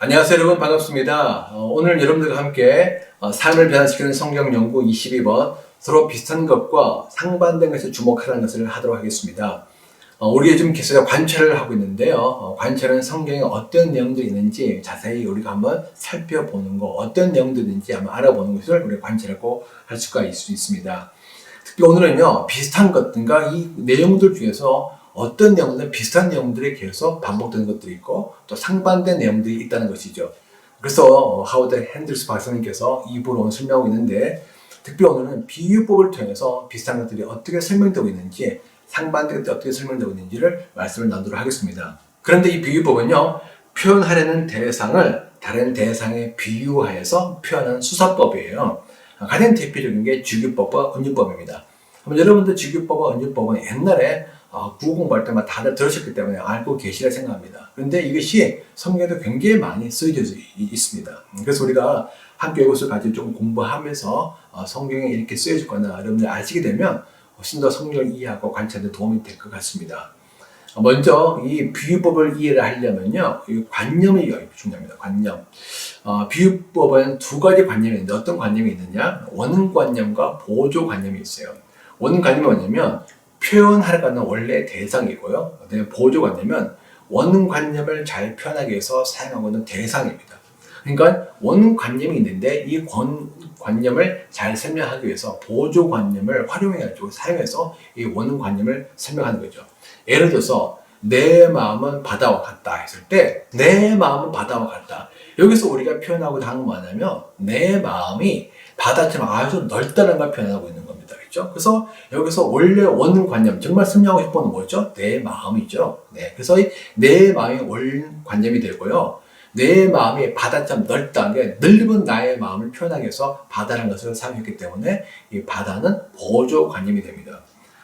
안녕하세요 여러분, 반갑습니다. 오늘 여러분들과 함께 삶을 변화시키는 성경 연구 22번 서로 비슷한 것과 상반된 것에 주목하라는 것을 하도록 하겠습니다. 우리 요즘 계속 관찰을 하고 있는데요. 관찰은 성경에 어떤 내용들이 있는지 자세히 우리가 한번 살펴보는 거, 어떤 내용들이 있는지 한번 알아보는 것을 우리가 관찰하고 할 수가 있습니다. 특히 오늘은요, 비슷한 것들과 이 내용들 중에서 어떤 내용들, 비슷한 내용들이 계속 반복되는 것들이 있고 또 상반된 내용들이 있다는 것이죠. 그래서 하워드 핸들스 박사님께서 이 부분을 설명하고 있는데, 특히 오늘은 비유법을 통해서 비슷한 것들이 어떻게 설명되고 있는지, 상반된 것들이 어떻게 설명되고 있는지를 말씀을 나누도록 하겠습니다. 그런데 이 비유법은요, 표현하려는 대상을 다른 대상에 비유하여서 표현하는 수사법이에요. 가장 대표적인 게 주기법과 은유법입니다. 여러분들 주기법과 은유법은 옛날에 국어 공부할 때마다 다들 들으셨기 때문에 알고 계시리라 생각합니다. 그런데 이것이 성경에도 굉장히 많이 쓰여져 있습니다. 그래서 우리가 함께 이것을 가지고 좀 공부하면서 성경에 이렇게 쓰여졌거나 여러분들 아시게 되면 훨씬 더 성경을 이해하고 관찰에 도움이 될 것 같습니다. 먼저 이 비유법을 이해를 하려면요, 이 관념이 중요합니다. 관념. 비유법은 두 가지 관념이 있는데 어떤 관념이 있느냐? 원관념과 보조관념이 있어요. 원관념이 뭐냐면 표현하려고 하는 원래 대상이고요. 보조관념은 원관념을 잘 표현하기 위해서 사용하고 있는 대상입니다. 그러니까 원관념이 있는데 이 관념을 잘 설명하기 위해서 보조관념을 활용해가지고 사용해서 이 원관념을 설명하는 거죠. 예를 들어서 내 마음은 바다와 같다 했을 때 내 마음은 바다와 같다. 여기서 우리가 표현하고자 하는 건 뭐냐면 내 마음이 바다처럼 아주 넓다는 걸 표현하고 있는 겁니다. 그렇죠? 그래서 여기서 원래 원관념, 정말 설명하고 싶은 건 뭐죠? 내 마음이죠. 네. 그래서 내 마음이 원관념이 되고요. 내 마음이 바다처럼 넓다. 넓은 나의 마음을 표현하기 위해서 바다라는 것을 사용했기 때문에 이 바다는 보조관념이 됩니다.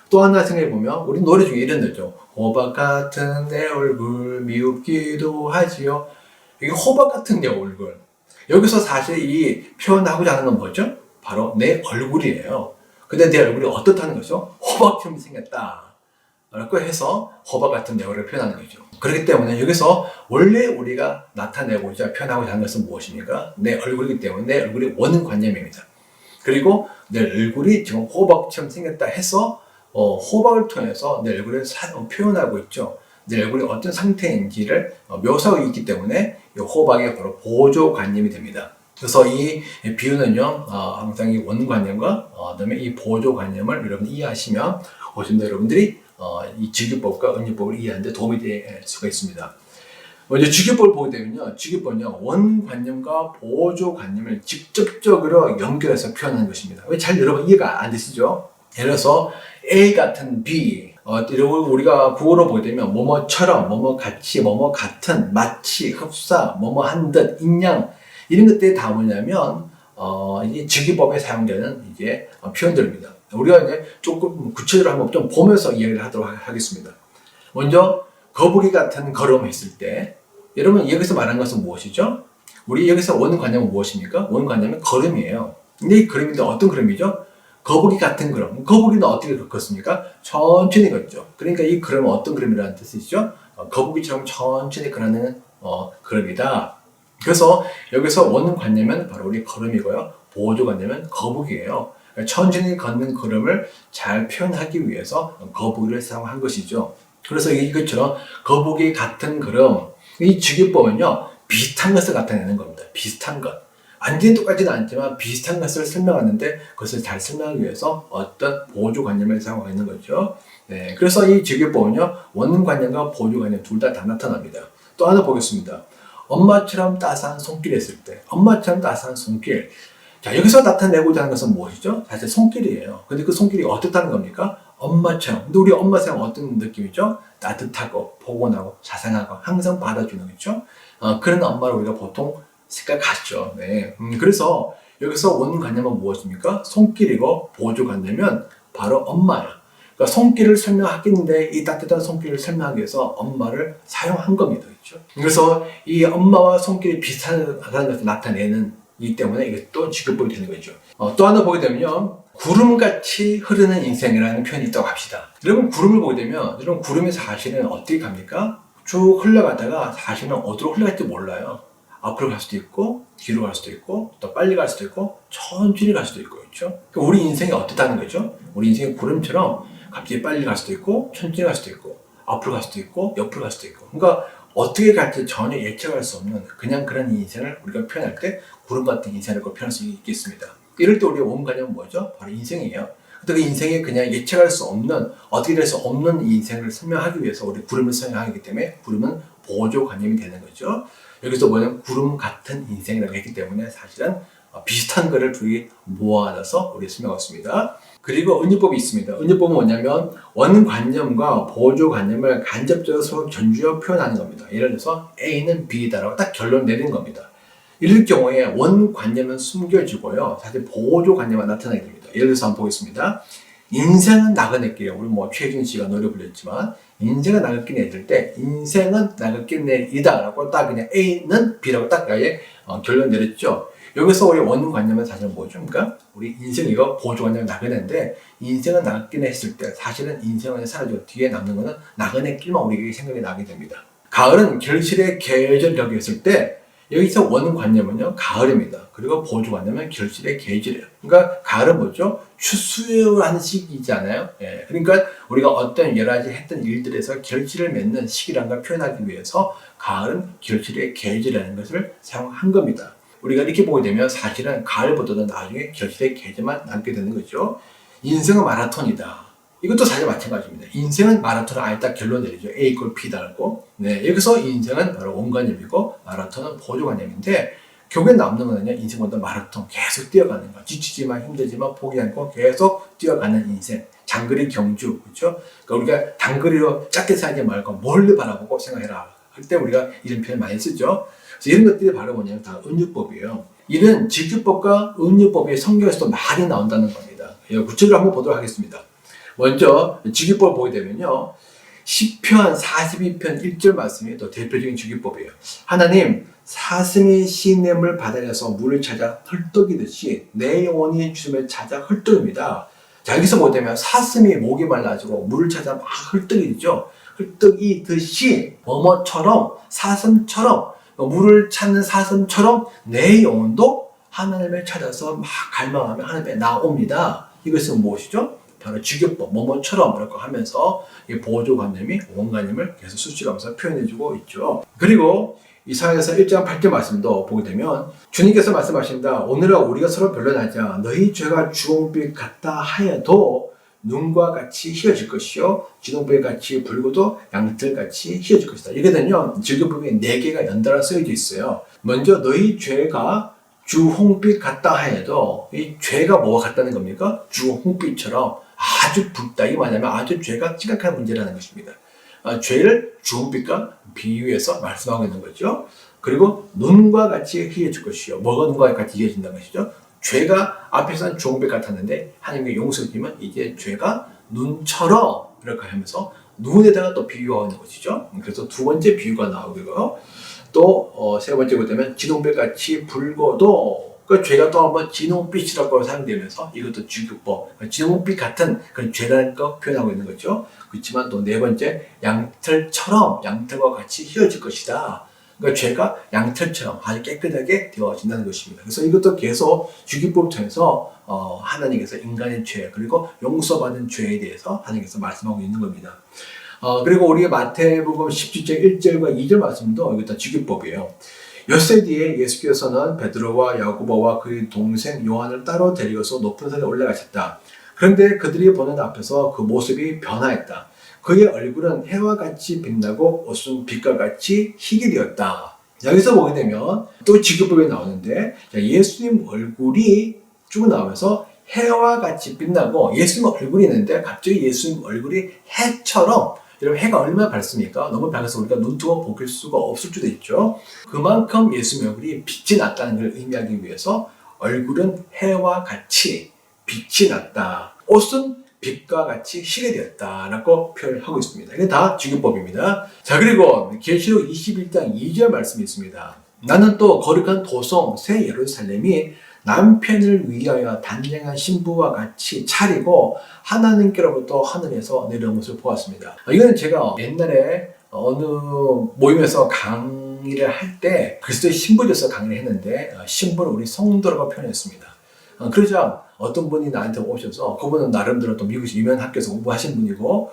또 하나 생각해보면 우리 노래 중에 이런 노래죠. 호박 같은 내 얼굴 미웁기도 하지요. 이게 호박 같은 내 얼굴. 여기서 사실 이 표현하고자 하는 건 뭐죠? 바로 내 얼굴이에요. 근데 내 얼굴이 어떻다는 거죠? 호박처럼 생겼다 라고 해서 호박 같은 내 얼굴을 표현하는 거죠. 그렇기 때문에 여기서 원래 우리가 나타내고자 표현하고자 하는 것은 무엇입니까? 내 얼굴이기 때문에 내 얼굴이 원관념입니다. 그리고 내 얼굴이 지금 호박처럼 생겼다 해서 호박을 통해서 내 얼굴을 표현하고 있죠. 내 얼굴이 어떤 상태인지를 묘사하고 있기 때문에 이 호박이 바로 보조관념이 됩니다. 그래서 이 비유는요, 항상 이 원관념과 그다음에 이 보조관념을 여러분 이해하시면 훨씬 더 여러분들이 이 주기법과 은유법을 이해하는 데 도움이 될 수가 있습니다. 먼저 주기법을 보게 되면요, 주기법은요, 원관념과 보조관념을 직접적으로 연결해서 표현하는 것입니다. 왜 잘 여러분 이해가 안 되시죠? 예를 들어서 A 같은 B, 우리가 국어로 보게 되면 뭐뭐처럼, 뭐뭐 같이, 뭐뭐 같은, 마치, 흡사, 뭐뭐 한 듯, 인양, 이런 것들이 다 뭐냐면 이제 주기법에 사용되는 이제 표현들입니다. 우리가 이제 조금 구체적으로 한번 좀 보면서 이야기를 하도록 하겠습니다. 먼저 거북이 같은 걸음 했을 때, 여러분 여기서 말하는 것은 무엇이죠? 우리 여기서 원관념은 무엇입니까? 원관념은 걸음이에요. 근데 이 걸음인데 어떤 걸음이죠? 거북이 같은 걸음. 거북이는 어떻게 걷습니까? 천천히 걷죠. 그러니까 이 걸음은 어떤 걸음이라는 뜻이죠? 거북이처럼 천천히 걸어가는 걸음이다. 그래서 여기서 원관념은 바로 우리 걸음이고요. 보조관념은 거북이에요. 천천히 걷는 걸음을 잘 표현하기 위해서 거북이를 사용한 것이죠. 그래서 이것처럼 거북이 같은 걸음, 이 주기법은요, 비슷한 것을 나타내는 겁니다. 비슷한 것. 완전히 똑같지는 않지만 비슷한 것을 설명하는데 그것을 잘 설명하기 위해서 어떤 보조관념을 사용하고 있는 거죠. 네, 그래서 이 주기법은요, 원관념과 보조관념 둘 다 나타납니다. 또 하나 보겠습니다. 엄마처럼 따스한 손길 했을 때, 엄마처럼 따스한 손길. 자, 여기서 나타내고자 하는 것은 무엇이죠? 사실 손길이에요. 근데 그 손길이 어떻다는 겁니까? 엄마처럼. 근데 우리 엄마 생각 어떤 느낌이죠? 따뜻하고, 포근하고, 자상하고, 항상 받아주는 거죠? 그런 엄마를 우리가 보통 생각하죠. 네. 그래서 여기서 원관념은 무엇입니까? 손길이고, 보조관념은 바로 엄마예요. 그러니까 손길을 설명하겠는데 이 따뜻한 손길을 설명하기 위해서 엄마를 사용한 겁니다. 그렇죠? 그래서 이 엄마와 손길이 비슷하다는 것을 나타내는 이기 때문에 이게 또 주기법이 되는 거죠. 또 하나 보게 되면요, 구름같이 흐르는 인생이라는 표현이 있다고 합시다. 여러분 구름을 보게 되면 여러분 구름이 사실은 어떻게 갑니까? 쭉 흘러가다가 사실은 어디로 흘러갈지 몰라요. 앞으로 갈 수도 있고, 뒤로 갈 수도 있고, 또 빨리 갈 수도 있고, 천천히 갈 수도 있고, 그렇죠? 그러니까 우리 인생이 어떻다는 거죠? 우리 인생이 구름처럼 갑자기 빨리 갈 수도 있고, 천천히 갈 수도 있고, 앞으로 갈 수도 있고, 옆으로 갈 수도 있고. 그러니까 어떻게 갈지 전혀 예측할 수 없는 그냥 그런 인생을 우리가 표현할 때 구름 같은 인생이라고 표현할 수 있겠습니다. 이럴 때 우리의 원관념은 뭐죠? 바로 인생이에요. 그 인생이 그냥 예측할 수 없는, 어떻게 될 수 없는 인생을 설명하기 위해서 우리 구름을 사용하기 때문에 구름은 보조관념이 되는 거죠. 여기서 뭐냐면 구름 같은 인생이라고 했기 때문에 사실은 비슷한 거를 둘이 모아놔서 우리 설명했습니다. 그리고 은유법이 있습니다. 은유법은 뭐냐면 원관념과 보조관념을 간접적으로 서로 견주어 표현하는 겁니다. 예를 들어서 A는 B다라고 딱 결론 내리는 겁니다. 이럴 경우에 원관념은 숨겨지고요. 사실 보조관념만 나타나게 됩니다. 예를 들어서 한번 보겠습니다. 인생은 나그네길. 우리 최준 씨가 노래 불렀지만 인생은 나그네길 내릴 때 인생은 나그네길 내리다라고 딱 그냥 A는 B라고 딱 아예 결론 내렸죠. 여기서 우리 원관념은 사실 뭐죠? 그러니까 우리 인생 이거 보조관념 나그네인데 인생은 나그네 했을 때 사실은 인생은 사라지고 뒤에 남는 거는 나그네길만 우리에게 생각이 나게 됩니다. 가을은 결실의 계절이라고 했을 때 여기서 원관념은요 가을입니다. 그리고 보조관념은 결실의 계절이에요. 그러니까 가을은 뭐죠? 추수하는 시기잖아요. 예, 그러니까 우리가 어떤 여러 가지 했던 일들에서 결실을 맺는 시기라는 걸 표현하기 위해서 가을은 결실의 계절이라는 것을 사용한 겁니다. 우리가 이렇게 보게 되면 사실은 가을보다도 나중에 결실의 계절만 남게 되는 거죠. 인생은 마라톤이다. 이것도 사실 마찬가지입니다. 인생은 마라톤을 아예 딱 결론 내리죠. A = B다라고. 네, 여기서 인생은 바로 원관념이고 마라톤은 보조관념인데 결국에 남는 거는요. 인생보다 마라톤 계속 뛰어가는 거. 지치지만 힘들지만 포기 않고 계속 뛰어가는 인생. 장거리 경주. 그렇죠? 그러니까 우리가 단거리로 짧게 살지 말고 멀리 바라보고 생각해라. 할 때 우리가 이런 표현 많이 쓰죠. 그래서 이런 것들이 바로 뭐냐면 다 은유법이에요. 이런 직유법과 은유법이 성경에서도 많이 나온다는 겁니다. 구체적으로 한번 보도록 하겠습니다. 먼저 직유법을 보게 되면요. 시편 42편 1절 말씀이 또 대표적인 직유법이에요. 하나님 사슴이 시냇물 바다에서 물을 찾아 헐떡이듯이 내 영혼이 주님을 찾아 헐떡입니다. 자, 여기서 보게 되면 사슴이 목이 말라지고 물을 찾아 막 헐떡이죠. 헐떡이듯이 뭐뭐처럼 사슴처럼 물을 찾는 사슴처럼 내 영혼도 하나님을 찾아서 막 갈망하며 하나님에 나옵니다. 이것은 무엇이죠? 바로 직유법, 뭐뭐처럼 이렇게 하면서 이 보조관념이 원관념을 계속 수식하면서 표현해주고 있죠. 그리고 이사야서 1장 8절 말씀도 보게 되면 주님께서 말씀하신다. 오늘은 우리가 서로 변론하자. 너희 죄가 주홍빛 같다 하여도 눈과 같이 희어질 것이요 진홍빛 같이 붉어도 양털같이 희어질 것이다. 이거는요 직유법이 4개가 연달아 쓰여져 있어요. 먼저 너희 죄가 주홍빛 같다 해도 이 죄가 뭐가 같다는 겁니까? 주홍빛처럼 아주 붉다. 이 말하면 아주 죄가 심각한 문제라는 것입니다. 죄를 주홍빛과 비유해서 말씀하고 있는 거죠. 그리고 눈과 같이 희어질 것이요. 뭐가 눈과 같이 희어진다는 것이죠? 죄가 앞에서는 주홍빛 같았는데 하나님의 용서주면 이제 죄가 눈처럼 이렇게 하면서 눈에다가 또 비유하고 있는 것이죠. 그래서 두 번째 비유가 나오고요. 또 세 번째 보면 진홍빛 같이 붉어도 그 죄가 또 한번 진홍빛이라고 사용되면서 이것도 직유법, 진홍빛 같은 그런 죄라는 거 표현하고 있는 거죠. 그렇지만 또 네 번째 양털처럼 양털과 같이 희어질 것이다. 그러니까 죄가 양털처럼 아주 깨끗하게 되어진다는 것입니다. 그래서 이것도 계속 직유법을 통해서 하나님께서 인간의 죄 그리고 용서받은 죄에 대해서 하나님께서 말씀하고 있는 겁니다. 그리고 우리 마태복음 17장 1절과 2절 말씀도 이것도 직유법이에요. 엿새 뒤에 예수께서는 베드로와 야고보와 그의 동생 요한을 따로 데리고서 높은 산에 올라가셨다. 그런데 그들이 보는 앞에서 그 모습이 변화했다. 그의 얼굴은 해와 같이 빛나고 옷은 빛과 같이 희게 되었다. 여기서 보게 되면 또 직유법이 나오는데 예수님 얼굴이 쭉 나오면서 해와 같이 빛나고 예수님 얼굴이 있는데 갑자기 예수님 얼굴이 해처럼 여러분 해가 얼마나 밝습니까? 너무 밝아서 우리가 눈뜨고 볼 수가 없을 수도 있죠. 그만큼 예수님 얼굴이 빛이 났다는 걸 의미하기 위해서 얼굴은 해와 같이 빛이 났다. 옷은 빛과 같이 희게 되었다라고 표현하고 있습니다. 이게 다 직유법입니다. 자, 그리고 계시록 21장 2절 말씀이 있습니다. 나는 또 거룩한 도성 새 예루살렘이 남편을 위하여 단장한 신부와 같이 차리고 하나님께로부터 하늘에서 내려온 것을 보았습니다. 이거는 제가 옛날에 어느 모임에서 강의를 할 때 그리스도의 신부로서 강의를 했는데 신부를 우리 성도라고 표현했습니다. 그러자 어떤 분이 나한테 오셔서, 그분은 나름대로 또 미국에서 유명한 학교에서 공부하신 분이고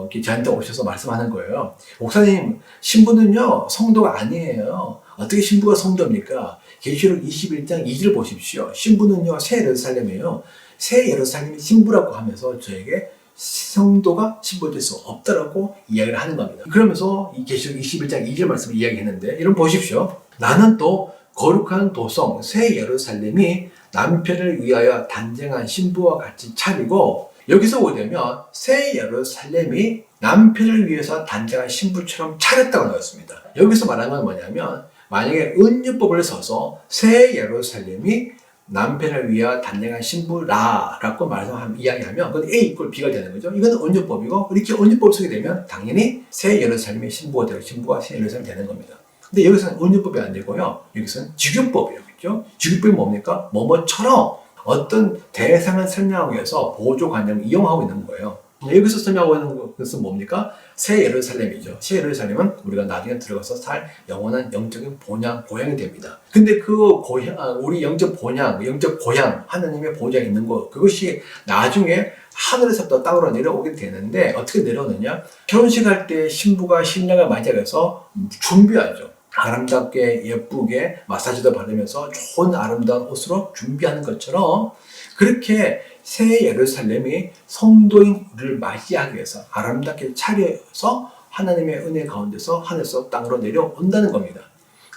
이렇게 저한테 오셔서 말씀하는 거예요. 목사님, 신부는요 성도가 아니에요. 어떻게 신부가 성도입니까? 계시록 21장 2절 보십시오. 신부는요 새 예루살렘이에요. 새 예루살렘이 신부라고 하면서 저에게 성도가 신부될 수 없다라고 이야기를 하는 겁니다. 그러면서 이 계시록 21장 2절 말씀을 이야기했는데, 이런 보십시오. 나는 또 거룩한 도성 새 예루살렘이 남편을 위하여 단정한 신부와 같이 차리고, 여기서 보면 새 예루살렘이 남편을 위해서 단정한 신부처럼 차렸다고 나왔습니다. 여기서 말하는 건 뭐냐면, 만약에 은유법을 써서 새 예루살렘이 남편을 위하여 단정한 신부라라고 이야기하면 그건 A 이퀄 B가 되는 거죠. 이건 은유법이고, 이렇게 은유법을 쓰게 되면 당연히 새 예루살렘의 신부가 되고 신부가 새 예루살렘이 되는 겁니다. 근데 여기서는 은유법이 안 되고요. 여기서는 주교법이에요. 그렇죠? 주교법이 뭡니까? 뭐뭐처럼 어떤 대상을 설명하기 위해서 보조관념을 이용하고 있는 거예요. 여기서 설명하고 있는 것은 뭡니까? 새 예루살렘이죠. 새 예루살렘은 우리가 나중에 들어가서 살 영원한 영적인 고향이 됩니다. 근데 그 고향, 우리 영적 고향, 하나님의 보장이 있는 것, 그것이 나중에 하늘에서 또 땅으로 내려오게 되는데, 어떻게 내려오느냐? 결혼식 할 때 신부가 신랑을 맞이해서 준비하죠. 아름답게 예쁘게 마사지도 받으면서 좋은 아름다운 옷으로 준비하는 것처럼, 그렇게 새 예루살렘이 성도인 우리를 맞이하기 위해서 아름답게 차려서 하나님의 은혜 가운데서 하늘에서 땅으로 내려온다는 겁니다.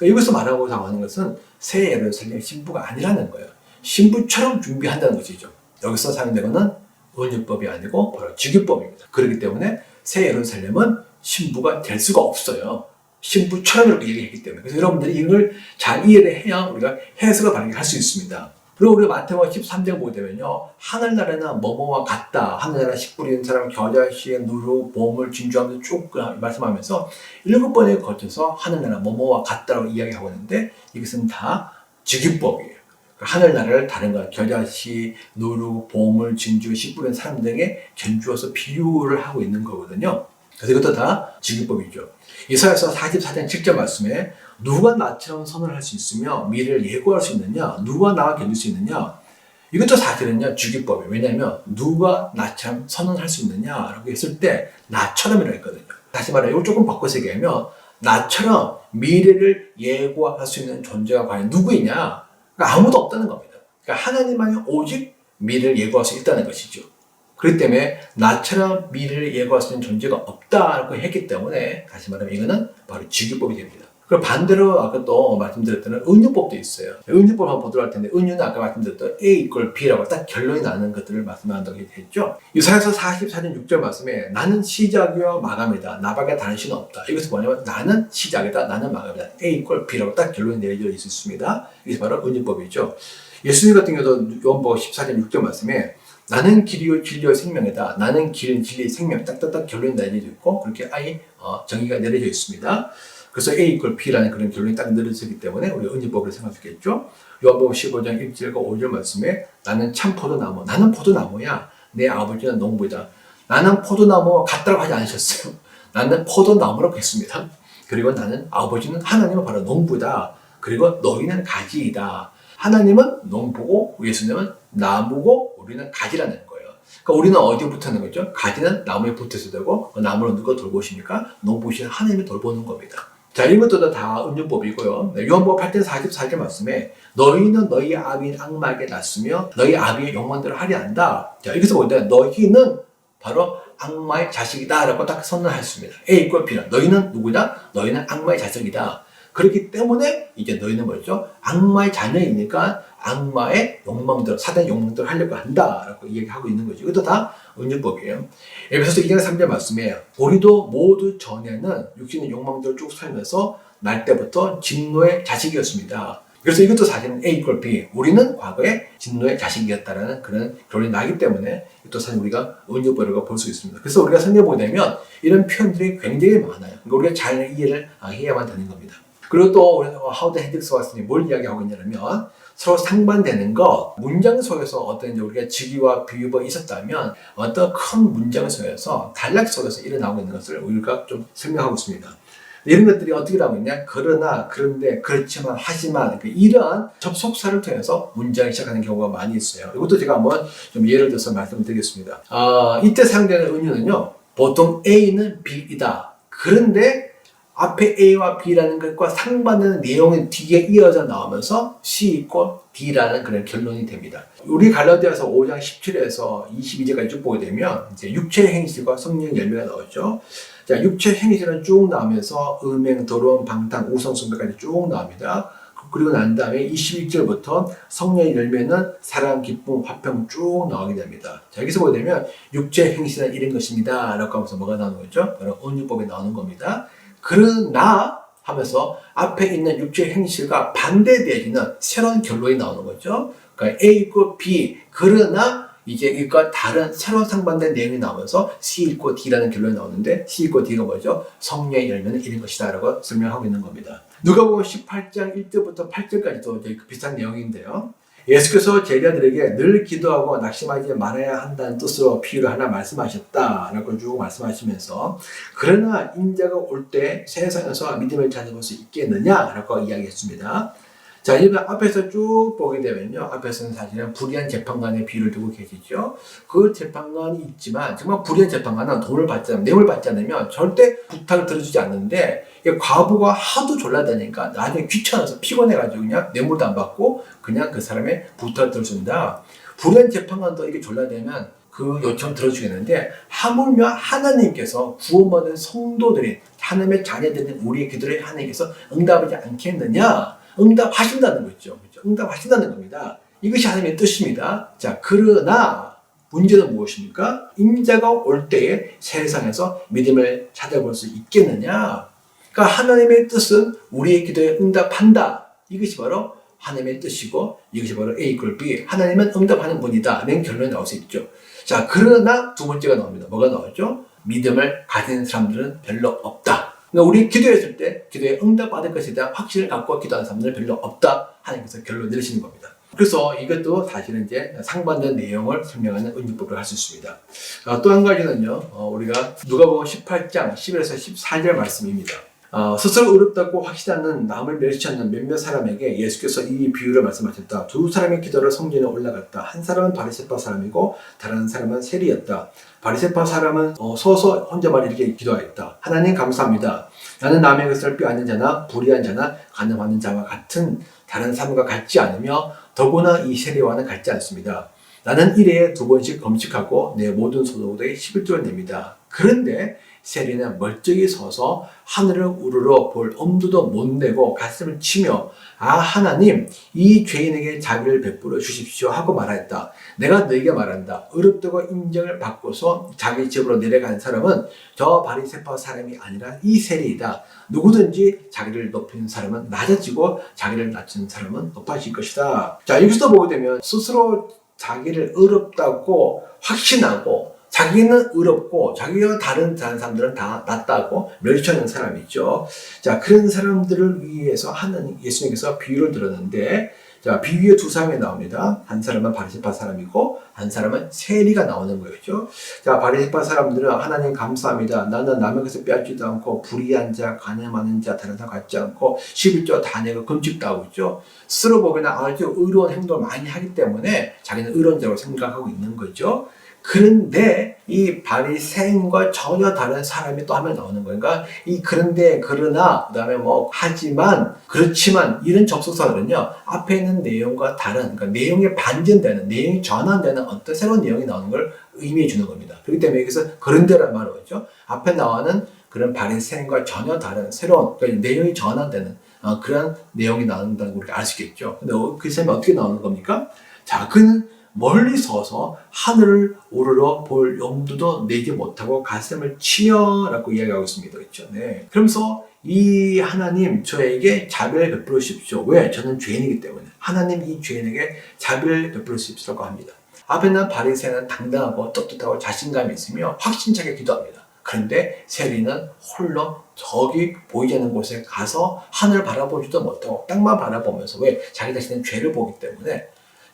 여기서 말하고 하는 것은 새 예루살렘 신부가 아니라는 거예요. 신부처럼 준비한다는 것이죠. 여기서 사용된 것은 은유법이 아니고 바로 주교법입니다. 그렇기 때문에 새 예루살렘은 신부가 될 수가 없어요. 신부처럼 이렇게 얘기했기 때문에. 그래서 여러분들이 이걸 잘 이해를 해야 우리가 해석을 바르게 할 수 있습니다. 그리고 우리 마태복음 13장 보게 되면요, 하늘나라는 뭐뭐와 같다. 하늘나라 씨 뿌리는 사람 겨자씨에 누르 보물 진주하면서 쭉 말씀하면서 7번에 거쳐서 하늘나라 뭐뭐와 같다라고 이야기하고 있는데, 이것은 다 주기법이에요. 하늘나라를 다른 거, 겨자씨, 누르, 보물, 진주, 씨 뿌리는 사람 등에 견주어서 비유를 하고 있는 거거든요. 그래서 이것도 다 주기법이죠. 이사야서 44장 7절 말씀에 누가 나처럼 선언할 수 있으며 미래를 예고할 수 있느냐? 누가 나와 견딜 수 있느냐? 이것도 사실은요 주기법이에요. 왜냐하면 누가 나처럼 선언할 수 있느냐라고 했을 때 나처럼이라고 했거든요. 다시 말해, 이걸 조금 바꿔서 얘기하면 나처럼 미래를 예고할 수 있는 존재가 과연 누구이냐? 그러니까 아무도 없다는 겁니다. 그러니까 하나님만이 오직 미래를 예고할 수 있다는 것이죠. 그렇기 때문에 나처럼 미래를 예고할 수 있는 존재가 없다고 했기 때문에, 다시 말하면 이거는 바로 주기법이 됩니다. 그리고 반대로 아까 또 말씀드렸던 은유법도 있어요. 은유법 한번 보도록 할 텐데, 은유는 아까 말씀드렸던 A 이퀄 B라고 딱 결론이 나는 것들을 말씀한다고 했죠. 이사야서 44장 6절 말씀에 나는 시작이요 마감이다. 나밖에 다른 신은 없다. 이것은 뭐냐면 나는 시작이다. 나는 마감이다. A 이퀄 B라고 딱 결론이 내려져 있습니다. 이게 바로 은유법이죠. 예수님 같은 경우도 요한복음 14장 6절 말씀에 나는 길이요 진리요 생명이다. 나는 길, 진리, 생명. 딱딱딱 결론이 내려져 있고, 그렇게 정의가 내려져 있습니다. 그래서 A 이퀄 B라는 그런 결론이 딱 내려지기 때문에 우리 은유법을 생각할 수 있겠죠. 요한복음 15장 1절과 5절 말씀에 나는 참 포도나무, 나는 포도나무야. 내 아버지는 농부이다. 나는 포도나무와 같다고 하지 않으셨어요. 나는 포도나무라고 했습니다. 그리고 나는 아버지는 하나님은 바로 농부다. 그리고 너희는 가지이다. 하나님은 농부고 예수님은 나무고 우리는 가지라는 거예요. 그러니까 우리는 어디에 붙는 거죠? 가지는 나무에 붙어서 되고, 그 나무는 누가 돌보십니까? 농부신 하나님이 돌보는 겁니다. 자, 이것도 다 은유법이고요. 요한복음 8장 44절 말씀에 너희는 너희 아비인 악마에게 낳았으며 너희 아비의 욕망대로 하려 한다. 자, 여기서 보니까 너희는 바로 악마의 자식이다 라고 딱 선언했습니다. A 이퀄 B는 너희는 누구다? 너희는 악마의 자식이다. 그렇기 때문에 이제 너희는 뭐죠? 악마의 자녀이니까 악마의 욕망대로, 사단의 욕망대로 하려고 한다라고 얘기하고 있는 거죠. 이것도 다 은유법이에요. 에베소서 2장 3절 말씀에 우리도 모두 전에는 육신의 욕망대로 쭉 살면서 날 때부터 진노의 자식이었습니다. 그래서 이것도 사실은 A 이퀄 B. 우리는 과거에 진노의 자식이었다라는 그런 결론이 나기 때문에 또 사실 우리가 은유법이라고 볼 수 있습니다. 그래서 우리가 성경 보게 되면 이런 표현들이 굉장히 많아요. 그러니까 우리가 잘 이해를 해야만 되는 겁니다. 그리고 또 하우드 핸드릭스 왓슨이 뭘 이야기하고 있냐면 서로 상반되는 것, 문장 속에서 어떤 이제 우리가 직위와 비유가 있었다면 어떤 큰 문장 속에서 단락 속에서 일어나고 있는 것을 우리가 좀 설명하고 있습니다. 이런 것들이 어떻게 나오고 있냐? 그러나, 그런데, 그렇지만, 하지만 이러한 접속사를 통해서 문장을 시작하는 경우가 많이 있어요. 이것도 제가 한번 좀 예를 들어서 말씀을 드리겠습니다. 이때 사용되는 의미는요, 보통 A는 B이다. 그런데 앞에 A와 B라는 것과 상반되는 내용이 뒤에 이어져 나오면서 C = D라는 그런 결론이 됩니다. 우리 갈라디아서 5장 17에서 22절까지 쭉 보게 되면 이제 육체의 행실과 성령의 열매가 나오죠. 자, 육체의 행실은 쭉 나오면서 음행, 더러움, 방탕, 우상숭배까지 쭉 나옵니다. 그리고 난 다음에 21절부터 성령의 열매는 사랑, 기쁨, 화평 쭉 나오게 됩니다. 자, 여기서 보게 되면 육체의 행실은 이런 것입니다 라고 하면서 뭐가 나오는 거죠? 바로 언유법이 나오는 겁니다. 그러나 하면서 앞에 있는 육체의 행실과 반대되어지는 새로운 결론이 나오는 거죠. 그러니까 A = B, 그러나 이제 이과 다른 새로운 상반된 내용이 나오면서 C = D라는 결론이 나오는데 C = D가 뭐죠? 성령의 열매는 이런 것이다 라고 설명하고 있는 겁니다. 누가복음 18장 1절부터 8절까지도 비슷한 내용인데요. 예수께서 제자들에게 늘 기도하고 낙심하지 말아야 한다는 뜻으로 비유를 하나 말씀하셨다라고 쭉 말씀하시면서, 그러나 인자가 올 때 세상에서 믿음을 찾아볼 수 있겠느냐라고 이야기했습니다. 자, 이번 앞에서 쭉 보게 되면요, 앞에서는 사실은 불의한 재판관의 비유를 두고 계시죠. 그 재판관이 있지만 정말 불의한 재판관은 돈을 받지 않으면, 뇌물 받지 않으면 절대 부탁을 들어주지 않는데, 과부가 하도 졸라다니까 나중에 귀찮아서 피곤해가지고 그냥 뇌물도 안 받고 그냥 그 사람의 부탁을 들어준다. 불의한 재판관도 이게 졸라대면 그 요청 들어주겠는데, 하물며 하나님께서 구원받은 성도들인 하나님의 자녀들인 우리의 기도를 하나님께서 응답하지 않겠느냐? 응답하신다는 거죠. 응답하신다는 겁니다. 이것이 하나님의 뜻입니다. 자, 그러나 문제는 무엇입니까? 인자가 올 때에 세상에서 믿음을 찾아볼 수 있겠느냐? 그러니까 하나님의 뜻은 우리의 기도에 응답한다. 이것이 바로 하나님의 뜻이고, 이것이 바로 A = B. 하나님은 응답하는 분이다. 라는 결론이 나올 수 있죠. 자, 그러나 두 번째가 나옵니다. 뭐가 나오죠? 믿음을 가진 사람들은 별로 없다. 그러니까 우리 기도했을 때 기도에 응답받을 것에 대한 확신을 갖고 기도하는 사람들은 별로 없다. 하나님께서 결론 내리시는 겁니다. 그래서 이것도 사실은 이제 상반된 내용을 설명하는 은유법을 할 수 있습니다. 또 한 가지는요, 우리가 누가복음 18장 11에서 14절 말씀입니다. 스스로 어렵다고 확신하는 남을 멸시하는 몇몇 사람에게 예수께서 이 비유를 말씀하셨다. 두 사람의 기도를 성전에 올라갔다. 한 사람은 바리새파 사람이고 다른 사람은 세리였다. 바리새파 사람은 서서 혼자만 이렇게 기도하였다. 하나님 감사합니다. 나는 남의 것을 빼앗는 자나 불의한 자나 간음하는 자와 같은 다른 사람과 같지 않으며 더구나 이 세리와는 같지 않습니다. 나는 1회에 2번씩 금식하고 내 모든 소득의 11조를 냅니다. 그런데 세리는 멀쩡히 서서 하늘을 우러러 볼 엄두도 못 내고 가슴을 치며 하나님, 이 죄인에게 자비를 베풀어 주십시오 하고 말하였다. 내가 너에게 말한다. 어렵다고 인정을 받고서 자기 집으로 내려간 사람은 저 바리새파 사람이 아니라 이 세리이다. 누구든지 자기를 높이는 사람은 낮아지고 자기를 낮추는 사람은 높아질 것이다. 자, 여기서 보게 되면 스스로 자기를 어렵다고 확신하고 자기는 어렵고 자기와 다른 사람들은 다 낫다고 멸시하는 사람이 있죠. 자, 그런 사람들을 위해서 예수님께서 비유를 들었는데, 자, 비유에 두 사람이 나옵니다. 한 사람은 바리새파 사람이고 한 사람은 세리가 나오는 거죠. 자, 바리새파 사람들은 하나님 감사합니다. 나는 남의 것을 빼앗지도 않고 불의한 자, 간음하는 자, 다른 사람 같지 않고 11조 다 내고 금식도 하고 있죠. 스스로 보기에는 아주 의로운 행동을 많이 하기 때문에 자기는 의로운 자라고 생각하고 있는 거죠. 그런데 이 바리새인과 전혀 다른 사람이 또 한 명 나오는 거예요. 그러니까 이 그런데, 그러나, 그 다음에 하지만, 그렇지만 이런 접속사들은요, 앞에 있는 내용과 다른, 그러니까 내용이 반전되는, 내용이 전환되는 어떤 새로운 내용이 나오는 걸 의미해 주는 겁니다. 그렇기 때문에 여기서 그런데라는 말을 하죠. 앞에 나오는 그런 바리새인과 전혀 다른 새로운, 그러니까 내용이 전환되는 그런 내용이 나온다는 걸 우리가 알 수 있겠죠. 근데 그 셈이 어떻게 나오는 겁니까? 자, 그는 멀리 서서 하늘을 우러러 볼 염두도 내지 못하고 가슴을 치며 라고 이야기하고 있습니다. 그렇죠? 네. 그러면서 이 하나님 저에게 자비를 베풀어 주십시오. 왜? 저는 죄인이기 때문에. 하나님 이 죄인에게 자비를 베풀어 주십시오라고 합니다. 앞에 있는 바리새인은 당당하고 떳떳하고 자신감이 있으며 확신차게 기도합니다. 그런데 세리는 홀로 저기 보이지 않는 곳에 가서 하늘을 바라보지도 못하고 땅만 바라보면서, 왜? 자기 자신의 죄를 보기 때문에.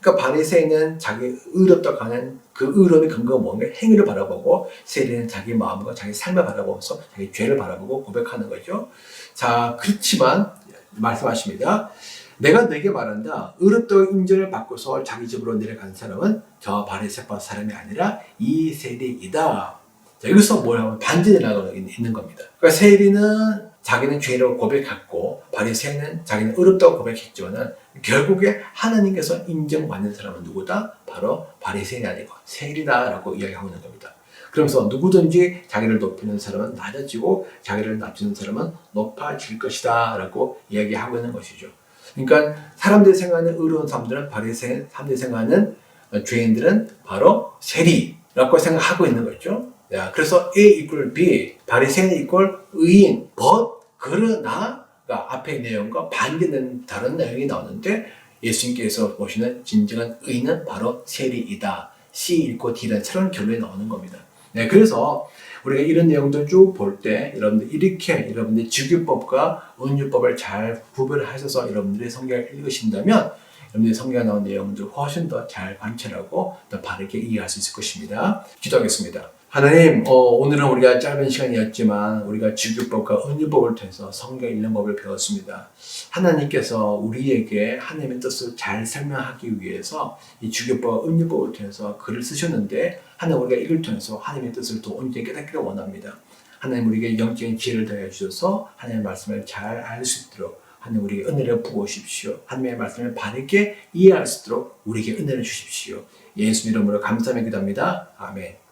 그러니까 바리새인은 자기 의롭다고 하는 그 의로움의 근거가 뭔가 행위를 바라보고, 세리는 자기 마음과 자기 삶을 바라보면서 자기 죄를 바라보고 고백하는 거죠. 자, 그렇지만 말씀하십니다. 내가 너에게 말한다. 의롭다고 인정을 받고서 자기 집으로 내려간 사람은 저 바리새파 사람이 아니라 이 세리이다. 자, 여기서 뭘 하면 반전이 나가고 있는 겁니다. 그러니까 세리는 자기는 죄라고 고백했고, 바리새인은 자기는 의롭다고 고백했지만 결국에 하나님께서 인정받는 사람은 누구다? 바로 바리새인이 아니고 세리다라고 이야기하고 있는 겁니다. 그러면서 누구든지 자기를 높이는 사람은 낮아지고 자기를 낮추는 사람은 높아질 것이다 라고 이야기하고 있는 것이죠. 그러니까 사람들이 생각하는 의로운 사람들은 바리새인, 사람들이 생각하는 죄인들은 바로 세리라고 생각하고 있는 거죠. 그래서 A equal B, 바리새인 equal 의인, but 그러나가 앞의 내용과 반대되는 다른 내용이 나오는데, 예수님께서 보시는 진정한 의인은 바로 세리이다. C 읽고 D라는 새로운 결론이 나오는 겁니다. 그래서 우리가 이런 내용들 쭉 볼 때 여러분들 이렇게 여러분들 주규법과 은유법을 잘 구별하셔서 여러분들이 성경을 읽으신다면 여러분들이 성경에 나온 내용들 훨씬 더 잘 관찰하고 더 바르게 이해할 수 있을 것입니다. 기도하겠습니다. 하나님, 오늘은 우리가 짧은 시간이었지만 우리가 주규법과 은유법을 통해서 성경 읽는 법을 배웠습니다. 하나님께서 우리에게 하나님의 뜻을 잘 설명하기 위해서 이 주규법과 은유법을 통해서 글을 쓰셨는데, 하나님 우리가 이걸 통해서 하나님의 뜻을 더 온전히 깨닫기를 원합니다. 하나님 우리에게 영적인 지혜를 더해 주셔서 하나님의 말씀을 잘 알 수 있도록 하나님 우리에게 은혜를 부어주십시오. 하나님의 말씀을 바르게 이해할 수 있도록 우리에게 은혜를 주십시오. 예수 이름으로 감사하며 기도합니다. 아멘.